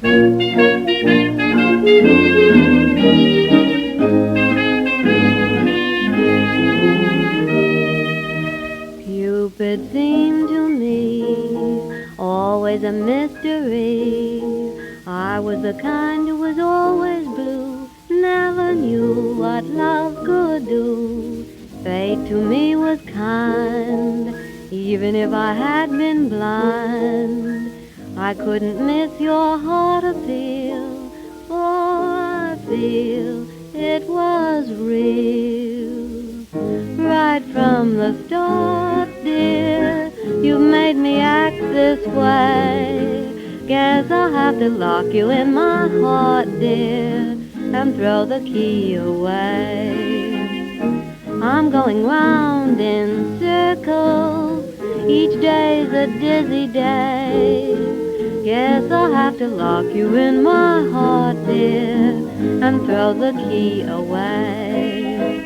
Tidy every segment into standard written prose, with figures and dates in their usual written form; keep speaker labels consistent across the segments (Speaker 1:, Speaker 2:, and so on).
Speaker 1: Cupid seemed to me always a mystery. I was the kind who was always blue, never knew what love could do. Fate to me was kind, even if I had been blind. I couldn't miss your heart appeal, for I feel it was real. Right from the start, dear, you made me act this way. Guess I'll have to lock you in my heart, dear, and throw the key away. I'm going round in circles, each day's a dizzy day. Guess I'll have to lock you in my heart, dear, and throw the key away.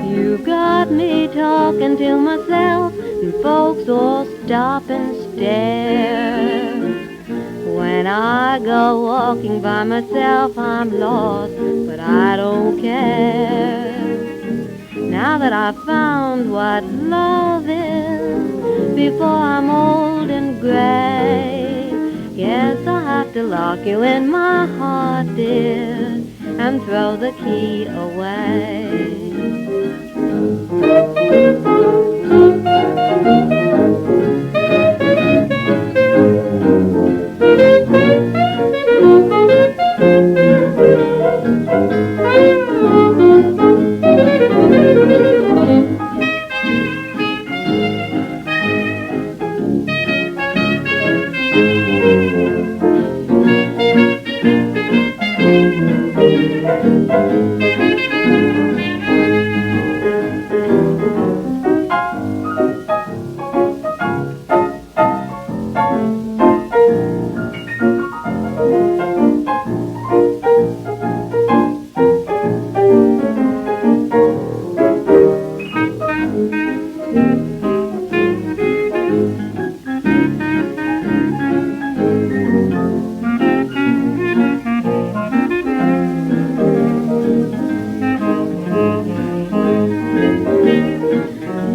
Speaker 1: You got me talking to myself, and folks all stop and stare. When I go walking by myself, I'm lost, but I don't care. Now that I've found what love is, before I'm old and gray, guess I'll have to lock you in my heart, dear, and throw the key away.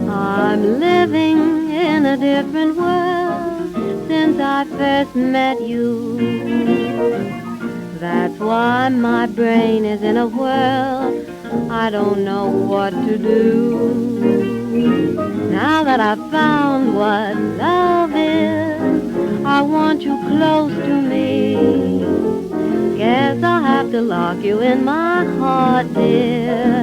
Speaker 1: I'm living in a different world since I first met you. That's why my brain is in a whirl. I don't know what to do. Now that I've found what love is, I want you close to me. Guess I'll have to lock you in my heart, dear,